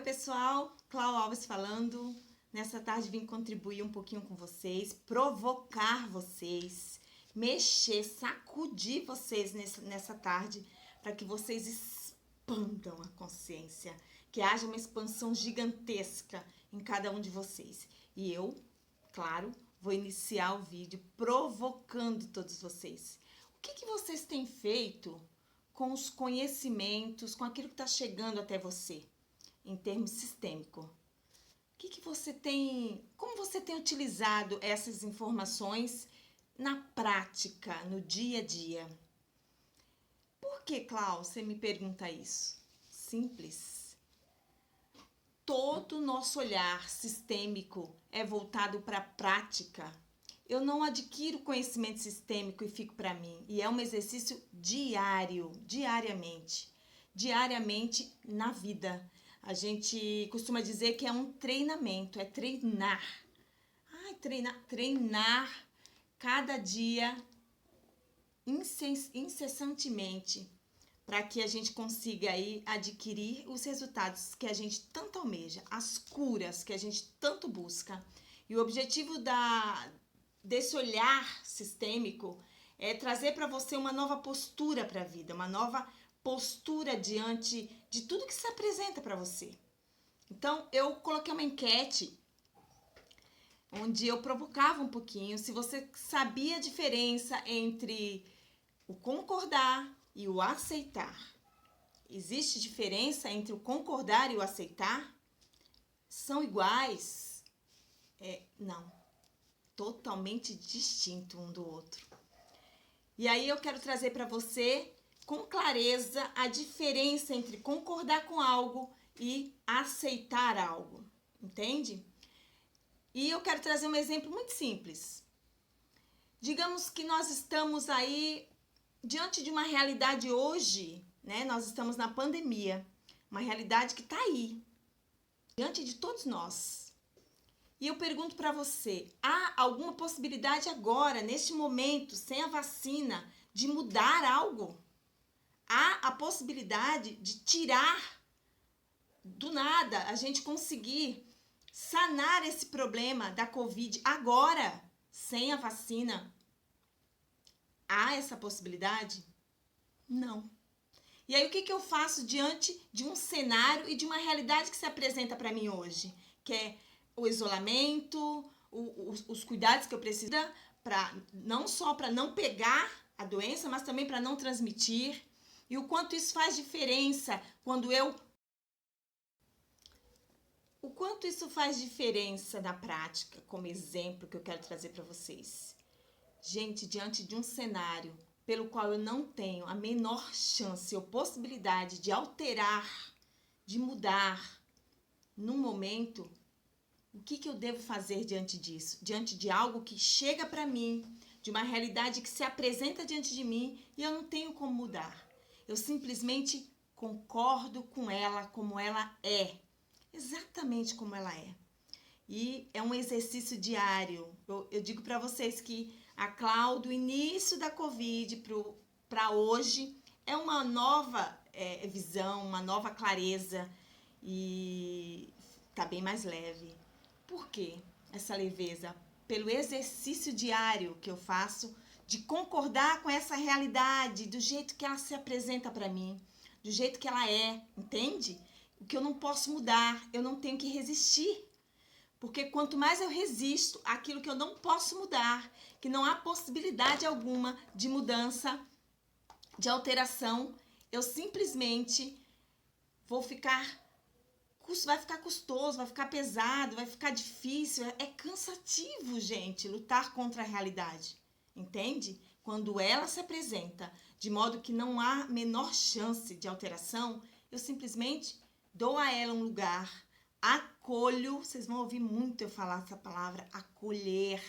pessoal, Clau Alves falando. Nessa tarde vim contribuir um pouquinho com vocês, provocar vocês, mexer, sacudir vocês nessa tarde, para que vocês expandam a consciência, que haja uma expansão gigantesca em cada um de vocês. E eu, claro, vou iniciar o vídeo provocando todos vocês. O que vocês têm feito com os conhecimentos, com aquilo que está chegando até você, em termos sistêmicos? Como você tem utilizado essas informações na prática, no dia a dia? Por que, Clau, você me pergunta isso? Simples. Todo o nosso olhar sistêmico é voltado para a prática. Eu não adquiro conhecimento sistêmico e fico para mim. E é um exercício diariamente na vida. A gente costuma dizer que é um treinamento, é treinar. Treinar cada dia, incessantemente, para que a gente consiga aí adquirir os resultados que a gente tanto almeja, as curas que a gente tanto busca. E o objetivo desse olhar sistêmico é trazer para você uma nova postura para a vida, uma nova postura diante de tudo que se apresenta para você. Então, eu coloquei uma enquete onde eu provocava um pouquinho se você sabia a diferença entre o concordar e o aceitar. Existe diferença entre o concordar e o aceitar? São iguais? Não. Totalmente distinto um do outro. E aí eu quero trazer para você com clareza a diferença entre concordar com algo e aceitar algo, entende? E eu quero trazer um exemplo muito simples. Digamos que nós estamos aí diante de uma realidade hoje, né? Nós estamos na pandemia, uma realidade que está aí, diante de todos nós. E eu pergunto para você, há alguma possibilidade agora, neste momento, sem a vacina, de mudar algo? Há a possibilidade de tirar do nada, a gente conseguir sanar esse problema da Covid agora, sem a vacina? Há essa possibilidade? Não. E aí o que eu faço diante de um cenário e de uma realidade que se apresenta para mim hoje? Que é o isolamento, os cuidados que eu preciso não só para não pegar a doença, mas também para não transmitir. E o quanto isso faz diferença O quanto isso faz diferença na prática, como exemplo que eu quero trazer para vocês. Gente, diante de um cenário pelo qual eu não tenho a menor chance ou possibilidade de alterar, de mudar num momento, o que eu devo fazer diante disso? Diante de algo que chega para mim, de uma realidade que se apresenta diante de mim e eu não tenho como mudar. Eu simplesmente concordo com ela como ela é, exatamente como ela é. E é um exercício diário. Eu digo para vocês que a Clau, do início da Covid para hoje, é uma nova visão, uma nova clareza e tá bem mais leve. Por quê? Essa leveza? Pelo exercício diário que eu faço de concordar com essa realidade, do jeito que ela se apresenta para mim, do jeito que ela é, entende? O que eu não posso mudar, eu não tenho que resistir. Porque quanto mais eu resisto àquilo que eu não posso mudar, que não há possibilidade alguma de mudança, de alteração, eu simplesmente vai ficar custoso, vai ficar pesado, vai ficar difícil. É cansativo, gente, lutar contra a realidade, entende? Quando ela se apresenta de modo que não há menor chance de alteração, eu simplesmente dou a ela um lugar, acolho. Vocês vão ouvir muito eu falar essa palavra, acolher.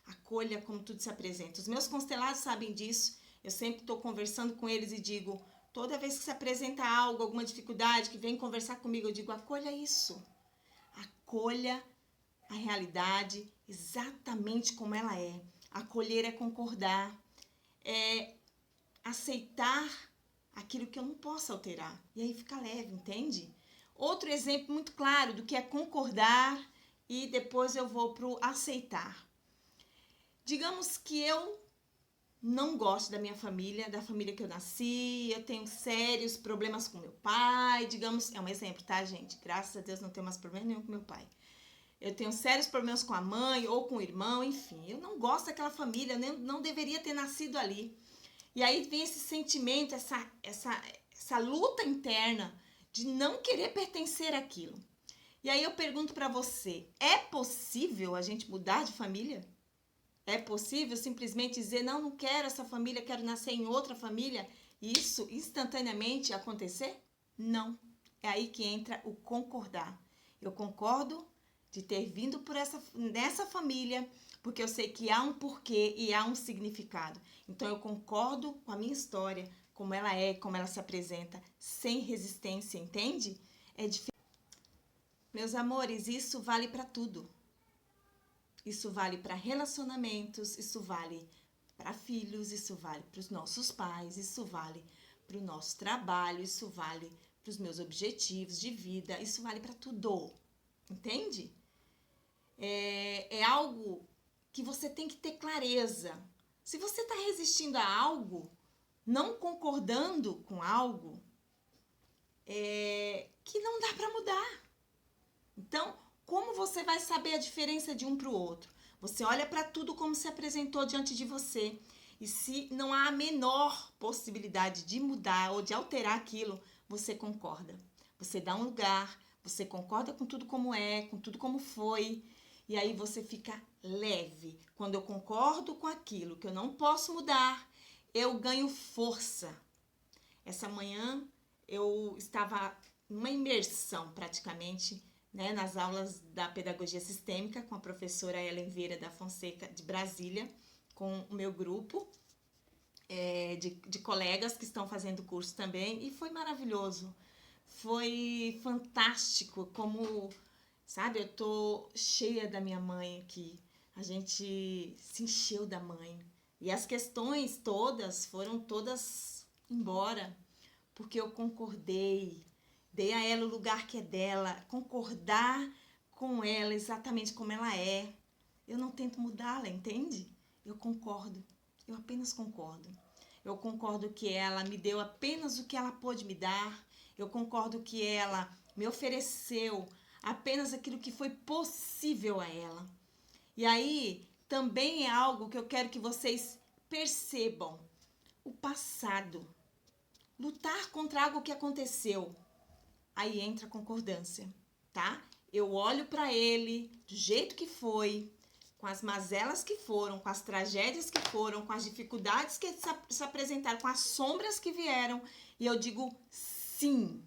Acolha como tudo se apresenta. Os meus constelados sabem disso. Eu sempre estou conversando com eles e digo, toda vez que se apresenta algo, alguma dificuldade, que vem conversar comigo, eu digo, acolha isso. Acolha a realidade exatamente como ela é. Acolher é concordar, é aceitar aquilo que eu não posso alterar. E aí fica leve, entende? Outro exemplo muito claro do que é concordar e depois eu vou para o aceitar. Digamos que eu não gosto da minha família, da família que eu nasci, eu tenho sérios problemas com meu pai, digamos, é um exemplo, tá, gente? Graças a Deus não tenho mais problema nenhum com meu pai. Eu tenho sérios problemas com a mãe ou com o irmão, enfim, eu não gosto daquela família, não deveria ter nascido ali. E aí vem esse sentimento, essa luta interna de não querer pertencer àquilo. E aí eu pergunto para você, é possível a gente mudar de família? É possível simplesmente dizer, não quero essa família, quero nascer em outra família, e isso instantaneamente acontecer? Não. É aí que entra o concordar. Eu concordo de ter vindo nessa família, porque eu sei que há um porquê e há um significado. Então eu concordo com a minha história, como ela é, como ela se apresenta, sem resistência, entende? É diferente. Meus amores, isso vale para tudo. Isso vale para relacionamentos, isso vale para filhos, isso vale para os nossos pais, isso vale para o nosso trabalho, isso vale para os meus objetivos de vida, isso vale para tudo, entende? É algo que você tem que ter clareza. Se você está resistindo a algo, não concordando com algo, que não dá para mudar. Então, como você vai saber a diferença de um para o outro? Você olha para tudo como se apresentou diante de você. E se não há a menor possibilidade de mudar ou de alterar aquilo, você concorda. Você dá um lugar, você concorda com tudo como é, com tudo como foi. E aí você fica leve. Quando eu concordo com aquilo que eu não posso mudar, eu ganho força. Essa manhã eu estava numa imersão praticamente, né, nas aulas da pedagogia sistêmica com a professora Ellen Vieira da Fonseca de Brasília, com o meu grupo de colegas que estão fazendo curso também, e foi maravilhoso, foi fantástico, como, sabe, eu tô cheia da minha mãe aqui, a gente se encheu da mãe, e as questões todas foram todas embora, porque eu concordei, dei a ela o lugar que é dela, concordar com ela exatamente como ela é. Eu não tento mudá-la, entende? Eu concordo, eu apenas concordo. Eu concordo que ela me deu apenas o que ela pôde me dar. Eu concordo que ela me ofereceu apenas aquilo que foi possível a ela. E aí, também é algo que eu quero que vocês percebam. O passado. Lutar contra algo que aconteceu. Aí entra a concordância, tá? Eu olho para ele do jeito que foi, com as mazelas que foram, com as tragédias que foram, com as dificuldades que se apresentaram, com as sombras que vieram, e eu digo sim.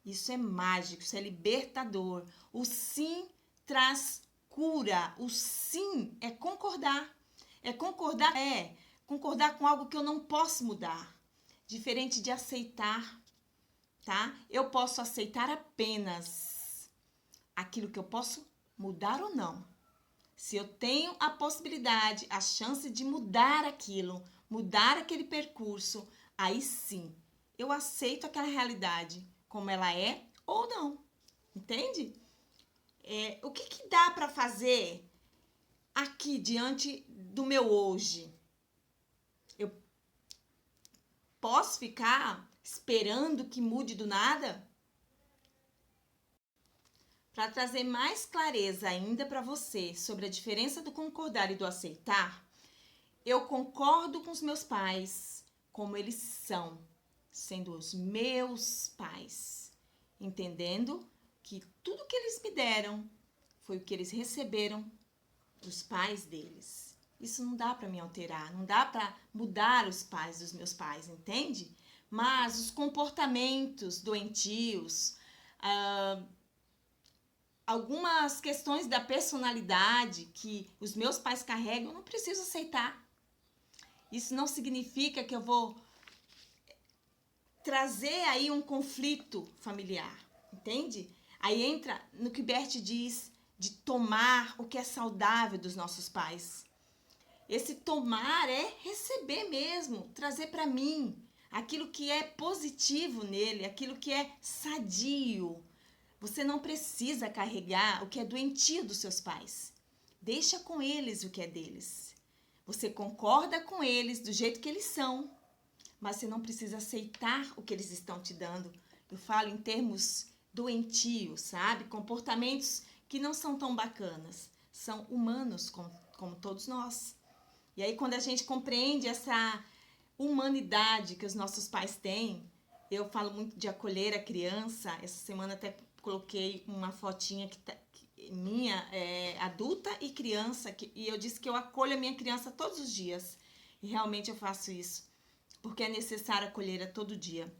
Isso é mágico, isso é libertador. O sim traz cura. O sim é concordar. Concordar com algo que eu não posso mudar. Diferente de aceitar, tá? Eu posso aceitar apenas aquilo que eu posso mudar ou não. Se eu tenho a possibilidade, a chance de mudar aquilo, mudar aquele percurso, aí sim, eu aceito aquela realidade como ela é ou não. Entende? O que dá para fazer aqui diante do meu hoje? Eu posso ficar esperando que mude do nada? Para trazer mais clareza ainda para você sobre a diferença do concordar e do aceitar, eu concordo com os meus pais como eles são, sendo os meus pais, entendendo que tudo que eles me deram foi o que eles receberam dos pais deles. Isso não dá para me alterar, não dá para mudar os pais dos meus pais, entende? Mas os comportamentos doentios, algumas questões da personalidade que os meus pais carregam, eu não preciso aceitar. Isso não significa que eu vou trazer aí um conflito familiar, entende? Aí entra no que Bert diz de tomar o que é saudável dos nossos pais. Esse tomar é receber mesmo, trazer para mim aquilo que é positivo nele, aquilo que é sadio, Você não precisa carregar o que é doentio dos seus pais. Deixa com eles o que é deles. Você concorda com eles do jeito que eles são, mas você não precisa aceitar o que eles estão te dando. Eu falo em termos doentios, sabe? Comportamentos que não são tão bacanas. São humanos como todos nós. E aí, quando a gente compreende essa humanidade que os nossos pais têm, eu falo muito de acolher a criança. Essa semana até coloquei uma fotinha minha, adulta e criança, e eu disse que eu acolho a minha criança todos os dias. E realmente eu faço isso, porque é necessário acolher a todo dia.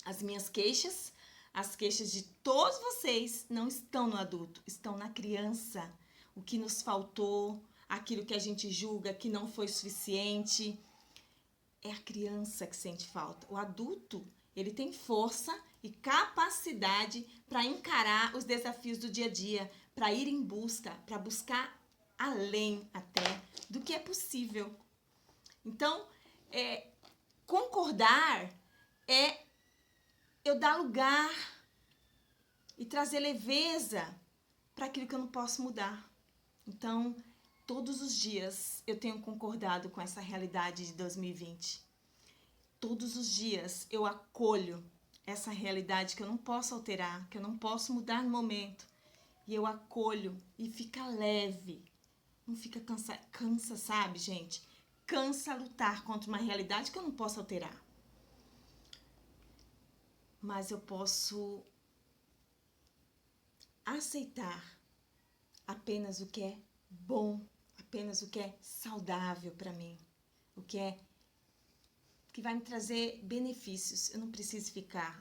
As minhas queixas, as queixas de todos vocês não estão no adulto, estão na criança. O que nos faltou, aquilo que a gente julga que não foi suficiente, é a criança que sente falta. O adulto, ele tem força e capacidade para encarar os desafios do dia a dia, para ir em busca, para buscar além até do que é possível. Então, concordar é eu dar lugar e trazer leveza para aquilo que eu não posso mudar. Então, todos os dias eu tenho concordado com essa realidade de 2020. Todos os dias eu acolho essa realidade que eu não posso alterar, que eu não posso mudar no momento. E eu acolho e fica leve. Não fica cansa, sabe, gente? Cansa lutar contra uma realidade que eu não posso alterar. Mas eu posso aceitar apenas o que é bom, apenas o que é saudável para mim, o que vai me trazer benefícios. Eu não preciso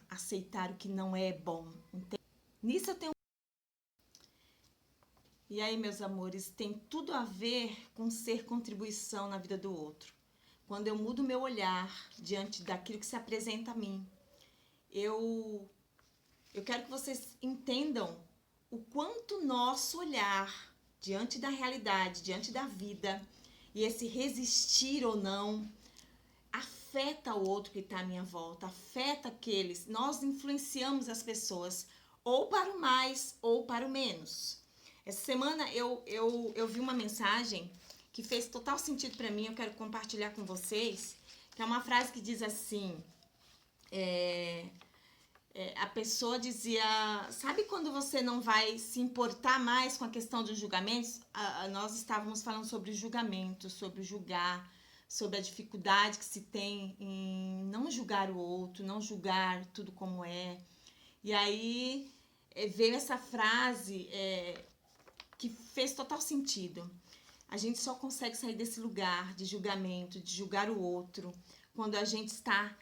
aceitar o que não é bom. Entende? Nisso eu tenho. E aí, meus amores, tem tudo a ver com ser contribuição na vida do outro. Quando eu mudo meu olhar diante daquilo que se apresenta a mim, eu quero que vocês entendam o quanto nosso olhar diante da realidade, diante da vida, e esse resistir ou não, afeta o outro que está à minha volta, afeta aqueles. Nós influenciamos as pessoas ou para o mais ou para o menos. Essa semana eu vi uma mensagem que fez total sentido para mim, eu quero compartilhar com vocês, que é uma frase que diz assim, a pessoa dizia, sabe quando você não vai se importar mais com a questão dos julgamentos? Nós estávamos falando sobre julgamento, sobre julgar, sobre a dificuldade que se tem em não julgar o outro, não julgar tudo como é. E aí veio essa frase que fez total sentido. A gente só consegue sair desse lugar de julgamento, de julgar o outro, quando a gente está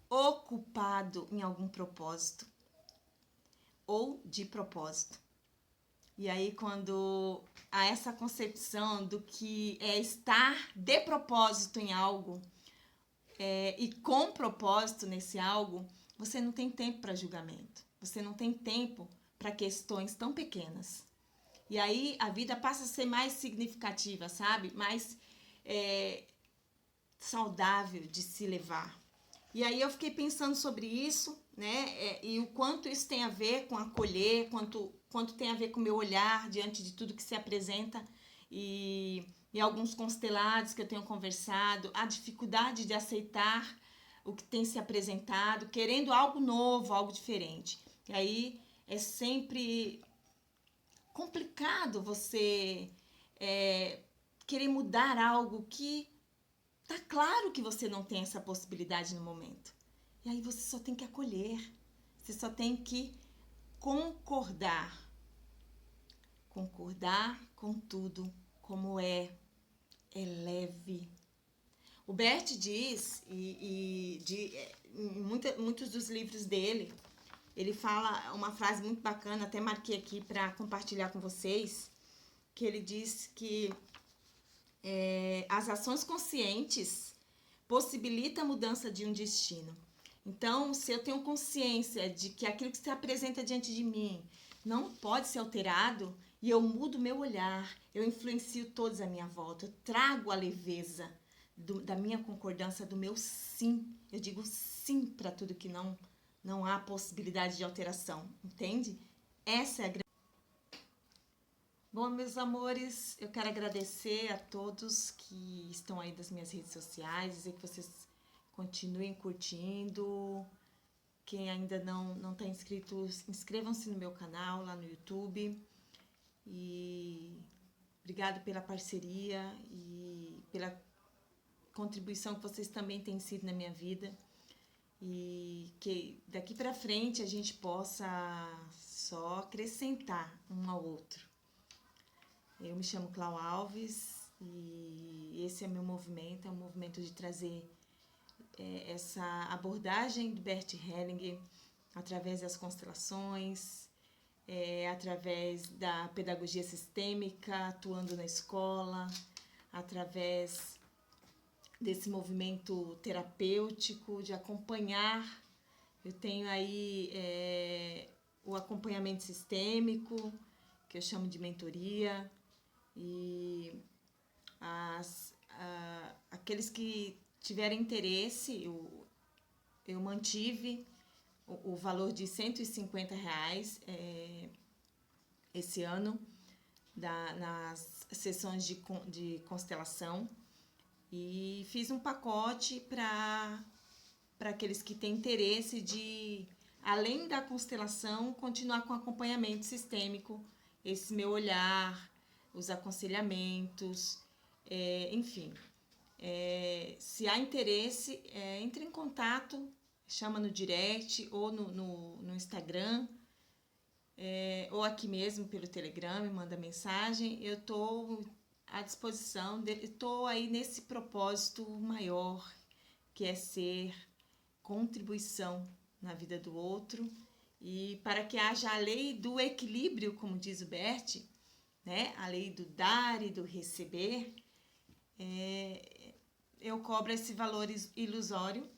ocupado em algum propósito ou de propósito. E aí, quando há essa concepção do que é estar de propósito em algo e com propósito nesse algo, você não tem tempo para julgamento. Você não tem tempo para questões tão pequenas. E aí, a vida passa a ser mais significativa, sabe? Mais saudável de se levar. E aí eu fiquei pensando sobre isso, né? E o quanto isso tem a ver com acolher, quanto tem a ver com o meu olhar diante de tudo que se apresenta e alguns constelados que eu tenho conversado, a dificuldade de aceitar o que tem se apresentado, querendo algo novo, algo diferente. E aí é sempre complicado você querer mudar algo que tá claro que você não tem essa possibilidade no momento. E aí você só tem que acolher. Você só tem que concordar. Concordar com tudo como é. É leve. O Bert diz, em muitos dos livros dele, ele fala uma frase muito bacana, até marquei aqui para compartilhar com vocês, que ele diz que as ações conscientes possibilitam a mudança de um destino. Então, se eu tenho consciência de que aquilo que se apresenta diante de mim não pode ser alterado, e eu mudo meu olhar, eu influencio todos à minha volta, eu trago a leveza da minha concordância, do meu sim. Eu digo sim para tudo que não não há possibilidade de alteração, entende? Essa é a grande... Bom, meus amores, eu quero agradecer a todos que estão aí das minhas redes sociais, dizer que vocês continuem curtindo. Quem ainda não está inscrito, inscrevam-se no meu canal lá no YouTube. E obrigado pela parceria e pela contribuição que vocês também têm sido na minha vida. E que daqui para frente a gente possa só acrescentar um ao outro. Eu me chamo Clau Alves e esse é meu movimento, é um movimento de trazer essa abordagem do Bert Hellinger através das constelações, através da pedagogia sistêmica, atuando na escola, através desse movimento terapêutico, de acompanhar. Eu tenho aí o acompanhamento sistêmico, que eu chamo de mentoria, e aqueles que tiverem interesse, eu mantive o valor de R$150 esse ano nas sessões de constelação, e fiz um pacote para aqueles que têm interesse de, além da constelação, continuar com acompanhamento sistêmico, esse meu olhar, os aconselhamentos, enfim. Se há interesse, entre em contato, chama no direct ou no Instagram, ou aqui mesmo pelo Telegram, me manda mensagem. Eu estou à disposição, estou aí nesse propósito maior, que é ser contribuição na vida do outro, e para que haja a lei do equilíbrio, como diz o Bert, né? A lei do dar e do receber. Eu cobro esse valor ilusório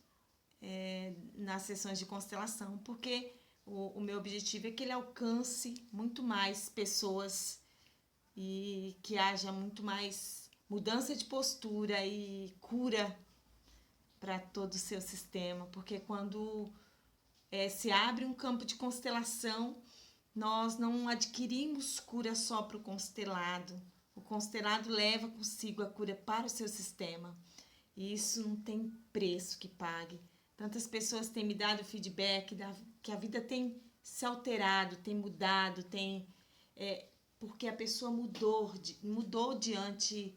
nas sessões de constelação, porque o meu objetivo é que ele alcance muito mais pessoas e que haja muito mais mudança de postura e cura para todo o seu sistema, porque quando se abre um campo de constelação, nós não adquirimos cura só para o constelado. O constelado leva consigo a cura para o seu sistema. E isso não tem preço que pague. Tantas pessoas têm me dado feedback que a vida tem se alterado, tem mudado, porque a pessoa mudou diante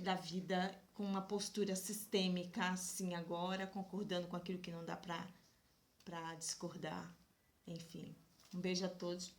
da vida com uma postura sistêmica, assim, agora, concordando com aquilo que não dá para discordar. Enfim, um beijo a todos.